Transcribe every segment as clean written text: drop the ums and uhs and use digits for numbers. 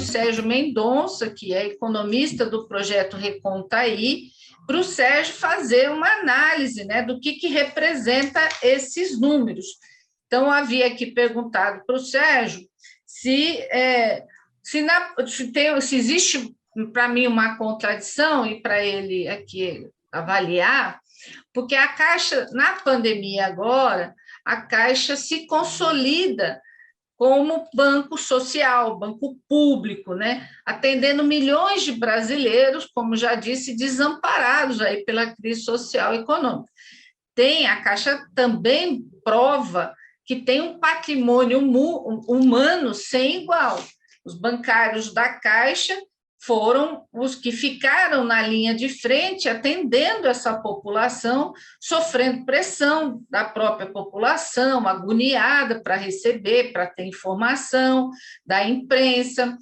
o Sérgio Mendonça, que é economista do projeto Recontaí, para o Sérgio fazer uma análise, né, do que representa esses números. Então, havia aqui perguntado para o Sérgio se existe, para mim, uma contradição, e para ele aqui avaliar, porque a Caixa, na pandemia agora, a Caixa se consolida como banco social, banco público, né? Atendendo milhões de brasileiros, como já disse, desamparados aí pela crise social e econômica. A Caixa também prova que tem um patrimônio humano sem igual. Os bancários da Caixa foram os que ficaram na linha de frente, atendendo essa população, sofrendo pressão da própria população, agoniada para receber, para ter informação da imprensa,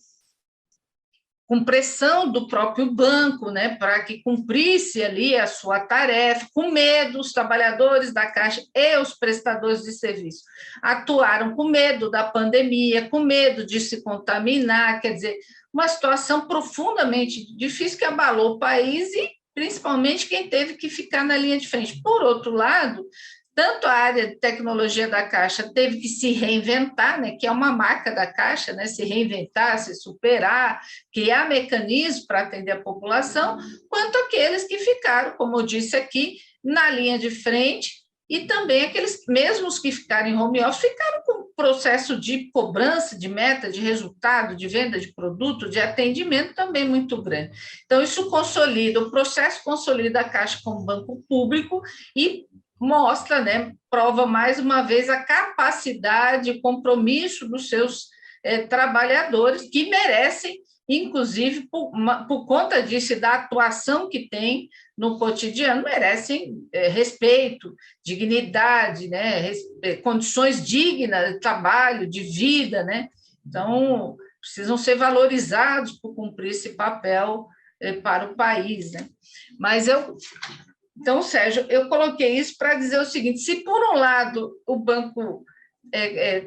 com pressão do próprio banco, né, para que cumprisse ali a sua tarefa, com medo, os trabalhadores da Caixa e os prestadores de serviço atuaram com medo da pandemia, com medo de se contaminar, quer dizer, uma situação profundamente difícil que abalou o país e principalmente quem teve que ficar na linha de frente. Por outro lado, tanto a área de tecnologia da Caixa teve que se reinventar, né, que é uma marca da Caixa, né, se reinventar, se superar, criar mecanismos para atender a população, quanto aqueles que ficaram, como eu disse aqui, na linha de frente, e também aqueles mesmos que ficaram em home office, ficaram com processo de cobrança, de meta, de resultado, de venda de produto, de atendimento também muito grande. Então, isso consolida, o processo consolida a Caixa como banco público e mostra, né, prova mais uma vez a capacidade e compromisso dos seus trabalhadores, que merecem, inclusive, por conta disso e da atuação que tem no cotidiano, merecem respeito, dignidade, né, condições dignas de trabalho, de vida, né? Então, precisam ser valorizados por cumprir esse papel para o país, né? Então, Sérgio, eu coloquei isso para dizer o seguinte: se por um lado o banco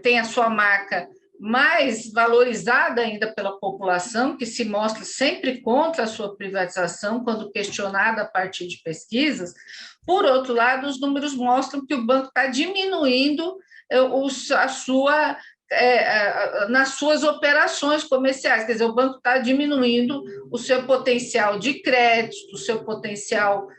tem a sua marca mais valorizada ainda pela população, que se mostra sempre contra a sua privatização quando questionada a partir de pesquisas, por outro lado, os números mostram que o banco está diminuindo a sua nas suas operações comerciais, quer dizer, o banco está diminuindo o seu potencial de crédito, o seu potencial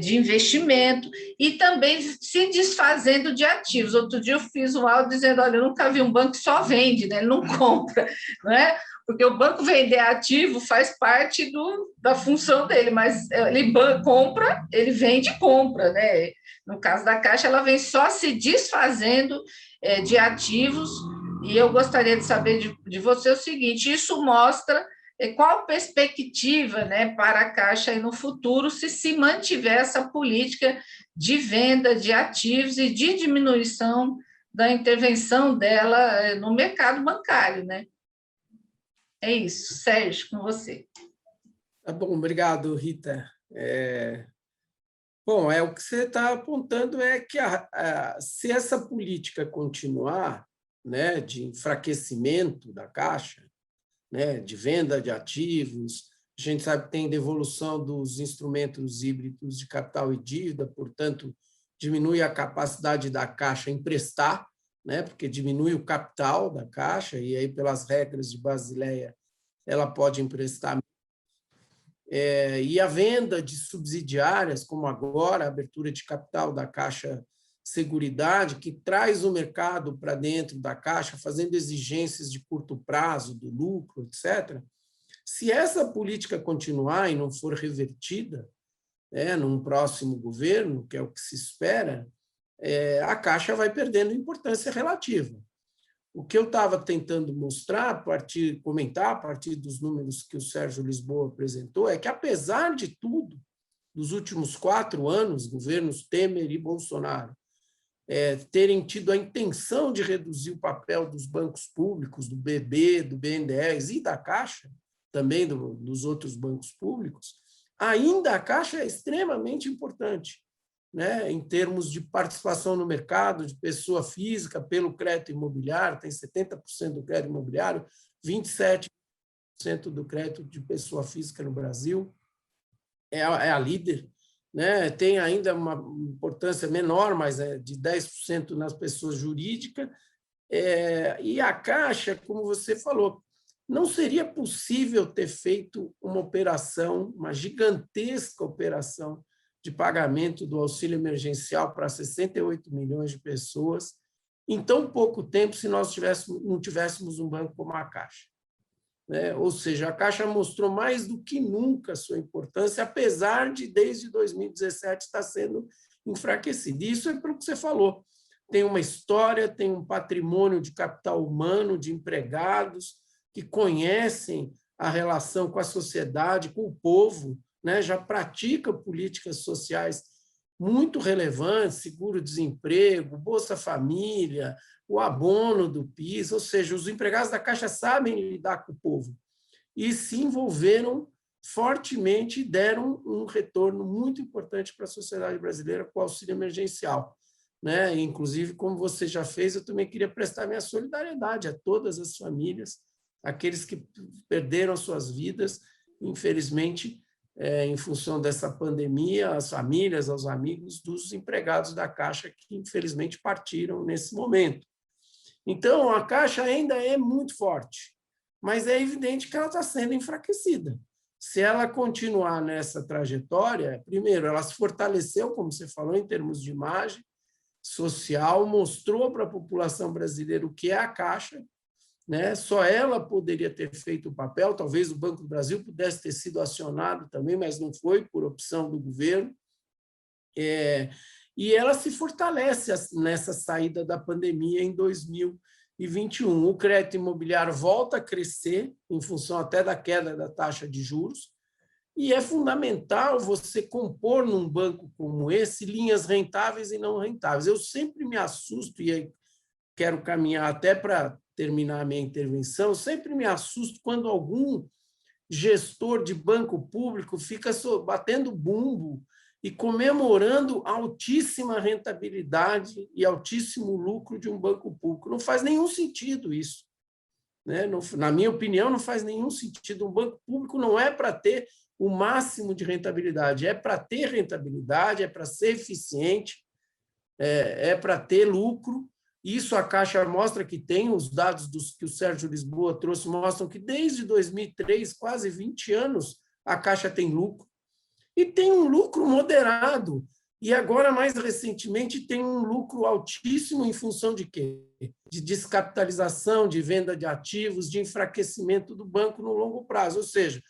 de investimento e também se desfazendo de ativos. Outro dia eu fiz um áudio dizendo, olha, eu nunca vi um banco que só vende, né? Ele não compra, não é? Porque o banco vender ativo faz parte da função dele, mas ele compra, ele vende e compra, né? No caso da Caixa, ela vem só se desfazendo de ativos, e eu gostaria de saber de você o seguinte: isso mostra qual a perspectiva, né, para a Caixa aí no futuro, se mantiver essa política de venda de ativos e de diminuição da intervenção dela no mercado bancário, né? É isso. Sérgio, com você. Tá bom, obrigado, Rita. Bom, o que você está apontando é que se essa política continuar, né, de enfraquecimento da Caixa, né, de venda de ativos, a gente sabe que tem devolução dos instrumentos híbridos de capital e dívida, portanto, diminui a capacidade da Caixa emprestar, né, porque diminui o capital da Caixa, e aí, pelas regras de Basileia, ela pode emprestar. E a venda de subsidiárias, como agora a abertura de capital da Caixa Seguridade, que traz o mercado para dentro da Caixa, fazendo exigências de curto prazo, do lucro, etc. Se essa política continuar e não for revertida, num próximo governo, que é o que se espera, a Caixa vai perdendo importância relativa. O que eu estava tentando mostrar, comentar a partir dos números que o Sérgio Lisboa apresentou, é que, apesar de tudo, dos últimos 4 anos, governos Temer e Bolsonaro, terem tido a intenção de reduzir o papel dos bancos públicos, do BB, do BNDES e da Caixa, também dos outros bancos públicos, ainda a Caixa é extremamente importante, né, em termos de participação no mercado, de pessoa física, pelo crédito imobiliário, tem 70% do crédito imobiliário, 27% do crédito de pessoa física no Brasil, é a líder, né? Tem ainda uma importância menor, mas é de 10% nas pessoas jurídicas. E a Caixa, como você falou, não seria possível ter feito uma operação, uma gigantesca operação de pagamento do auxílio emergencial para 68 milhões de pessoas em tão pouco tempo se nós não tivéssemos um banco como a Caixa. Ou seja, a Caixa mostrou mais do que nunca a sua importância, apesar de, desde 2017, estar sendo enfraquecida. E isso é pelo que você falou. Tem uma história, tem um patrimônio de capital humano, de empregados que conhecem a relação com a sociedade, com o povo, né? Já pratica políticas sociais muito relevantes, seguro-desemprego, Bolsa Família, o abono do PIS, ou seja, os empregados da Caixa sabem lidar com o povo e se envolveram fortemente e deram um retorno muito importante para a sociedade brasileira com o auxílio emergencial. Né? Inclusive, como você já fez, eu também queria prestar minha solidariedade a todas as famílias, aqueles que perderam suas vidas, infelizmente, em função dessa pandemia, as famílias, aos amigos dos empregados da Caixa que, infelizmente, partiram nesse momento. Então, a Caixa ainda é muito forte, mas é evidente que ela está sendo enfraquecida. Se ela continuar nessa trajetória, primeiro, ela se fortaleceu, como você falou, em termos de imagem social, mostrou para a população brasileira o que é a Caixa, né? Só ela poderia ter feito o papel, talvez o Banco do Brasil pudesse ter sido acionado também, mas não foi, por opção do governo. E ela se fortalece nessa saída da pandemia em 2021. O crédito imobiliário volta a crescer, em função até da queda da taxa de juros, e é fundamental você compor num banco como esse linhas rentáveis e não rentáveis. Eu sempre me assusto, e aí quero caminhar até para terminar a minha intervenção, sempre me assusto quando algum gestor de banco público fica batendo bumbo e comemorando altíssima rentabilidade e altíssimo lucro de um banco público. Não faz nenhum sentido isso. Né? Na minha opinião, não faz nenhum sentido. Um banco público não é para ter o máximo de rentabilidade, é para ter rentabilidade, é para ser eficiente, é para ter lucro. Isso a Caixa mostra que tem, os dados que o Sérgio Lisboa trouxe mostram que desde 2003, quase 20 anos, a Caixa tem lucro. E tem um lucro moderado. E agora, mais recentemente, tem um lucro altíssimo em função de quê? De descapitalização, de venda de ativos, de enfraquecimento do banco no longo prazo. Ou seja,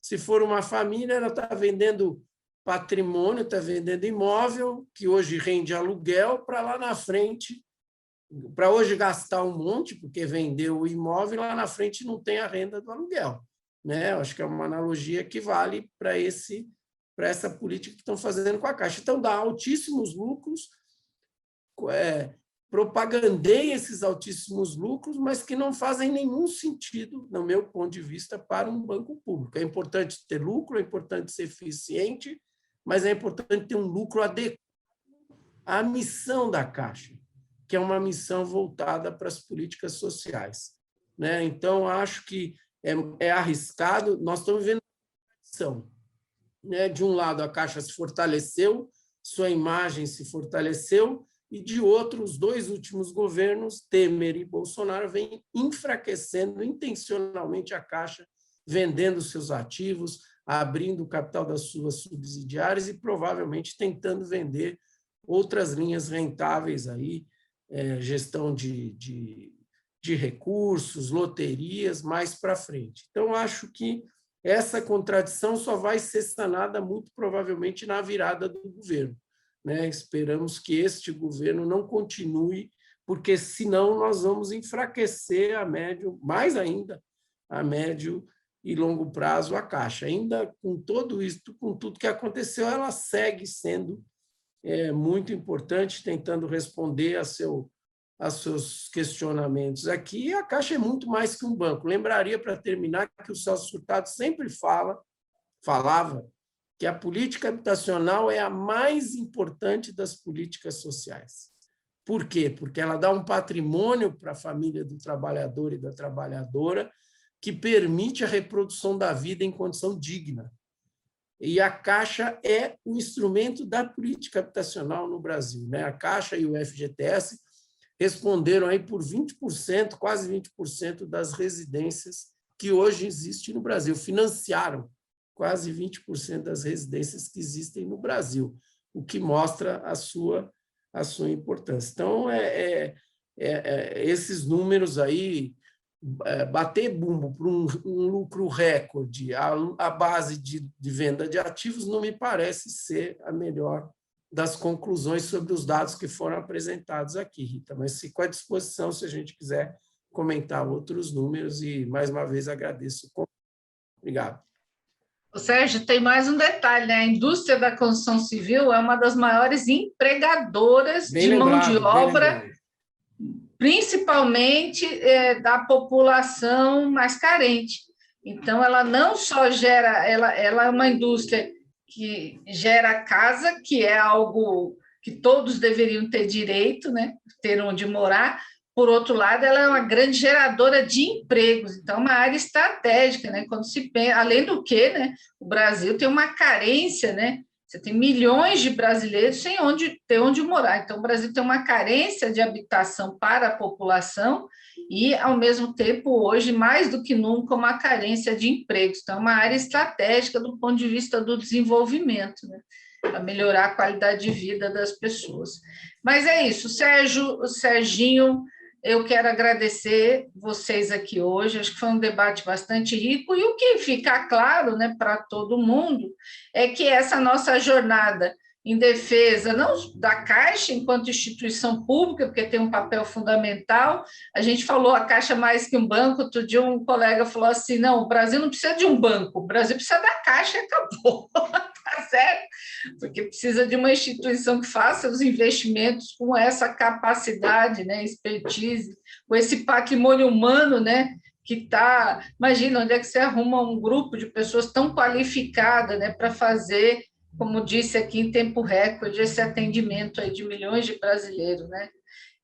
se for uma família, ela está vendendo patrimônio, está vendendo imóvel, que hoje rende aluguel, para lá na frente, para hoje gastar um monte, porque vendeu o imóvel, lá na frente não tem a renda do aluguel. Né? Eu acho que é uma analogia que vale para essa política que estão fazendo com a Caixa. Então, dá altíssimos lucros, propagandeia esses altíssimos lucros, mas que não fazem nenhum sentido, no meu ponto de vista, para um banco público. É importante ter lucro, é importante ser eficiente, mas é importante ter um lucro adequado à missão da Caixa, que é uma missão voltada para as políticas sociais. Né? Então, acho que é arriscado. Nós estamos vivendo uma transição. Né? De um lado, a Caixa se fortaleceu, sua imagem se fortaleceu, e, de outro, os dois últimos governos, Temer e Bolsonaro, vêm enfraquecendo intencionalmente a Caixa, vendendo seus ativos, abrindo o capital das suas subsidiárias e, provavelmente, tentando vender outras linhas rentáveis, aí, gestão de recursos, loterias, mais para frente. Então, acho que essa contradição só vai ser sanada, muito provavelmente, na virada do governo. Né? Esperamos que este governo não continue, porque, senão, nós vamos enfraquecer mais ainda, a médio e longo prazo, a Caixa. Ainda com tudo isso, com tudo que aconteceu, ela segue sendo muito importante, tentando responder a seus questionamentos aqui. A Caixa é muito mais que um banco. Lembraria, para terminar, que o Celso Furtado sempre falava que a política habitacional é a mais importante das políticas sociais. Por quê? Porque ela dá um patrimônio para a família do trabalhador e da trabalhadora, que permite a reprodução da vida em condição digna. E a Caixa é o instrumento da política habitacional no Brasil, né? A Caixa e o FGTS responderam aí por 20%, quase 20% das residências que hoje existem no Brasil, financiaram quase 20% das residências que existem no Brasil, o que mostra a sua importância. Então, esses números aí, bater bumbo para um lucro recorde à base de venda de ativos não me parece ser a melhor das conclusões sobre os dados que foram apresentados aqui, Rita, mas fico à disposição se a gente quiser comentar outros números e, mais uma vez, agradeço. Obrigado. Sérgio, tem mais um detalhe, né? A indústria da construção civil é uma das maiores empregadoras de mão de obra, principalmente da população mais carente. Então, ela não só gera, ela é uma indústria que gera casa, que é algo que todos deveriam ter direito, né? Ter onde morar. Por outro lado, ela é uma grande geradora de empregos, então é uma área estratégica, né? Quando se pensa, além do que, né, o Brasil tem uma carência, né? Você tem milhões de brasileiros sem ter onde morar. Então, o Brasil tem uma carência de habitação para a população e, ao mesmo tempo, hoje, mais do que nunca, uma carência de empregos. Então, é uma área estratégica do ponto de vista do desenvolvimento, né? Para melhorar a qualidade de vida das pessoas. Mas é isso, Serginho, eu quero agradecer vocês aqui hoje, acho que foi um debate bastante rico, e o que fica claro, né, para todo mundo é que essa nossa jornada em defesa, não da Caixa enquanto instituição pública, porque tem um papel fundamental, a gente falou a Caixa mais que um banco, outro dia um colega falou assim, não, o Brasil não precisa de um banco, o Brasil precisa da Caixa e acabou, tá certo? Porque precisa de uma instituição que faça os investimentos com essa capacidade, né, expertise, com esse patrimônio humano, né, que está... Imagina onde é que você arruma um grupo de pessoas tão qualificadas, né, para fazer, como disse aqui, em tempo recorde, esse atendimento aí de milhões de brasileiros, né?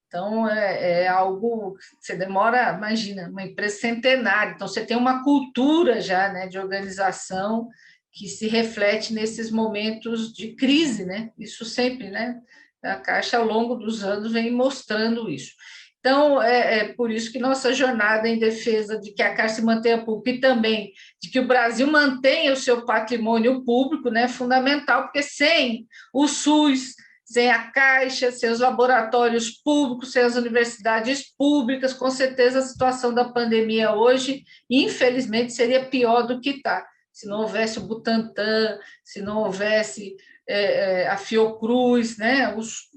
Então, é algo que você demora, imagina, uma empresa centenária, então você tem uma cultura já, né, de organização que se reflete nesses momentos de crise, né? Isso sempre, né? A Caixa, ao longo dos anos, vem mostrando isso. Então, é por isso que nossa jornada em defesa de que a Caixa se mantenha pública e também de que o Brasil mantenha o seu patrimônio público, né, é fundamental, porque sem o SUS, sem a Caixa, sem os laboratórios públicos, sem as universidades públicas, com certeza a situação da pandemia hoje, infelizmente, seria pior do que está. Se não houvesse o Butantan, se não houvesse a Fiocruz, né?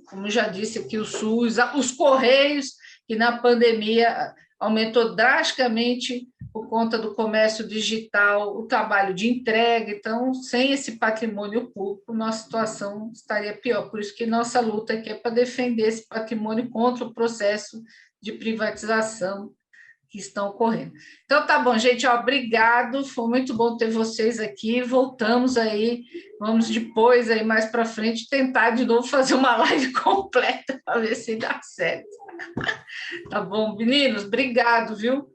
Como já disse aqui, o SUS, os Correios, que na pandemia aumentou drasticamente por conta do comércio digital, o trabalho de entrega. Então, sem esse patrimônio público, nossa situação estaria pior. Por isso que nossa luta aqui é para defender esse patrimônio contra o processo de privatização que estão ocorrendo. Então, tá bom, gente, obrigado, foi muito bom ter vocês aqui, voltamos aí, vamos depois, aí mais para frente, tentar de novo fazer uma live completa para ver se dá certo. Tá bom, meninos, obrigado, viu?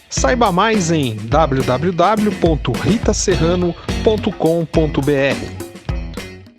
Saiba mais em www.ritaserrano.com.br.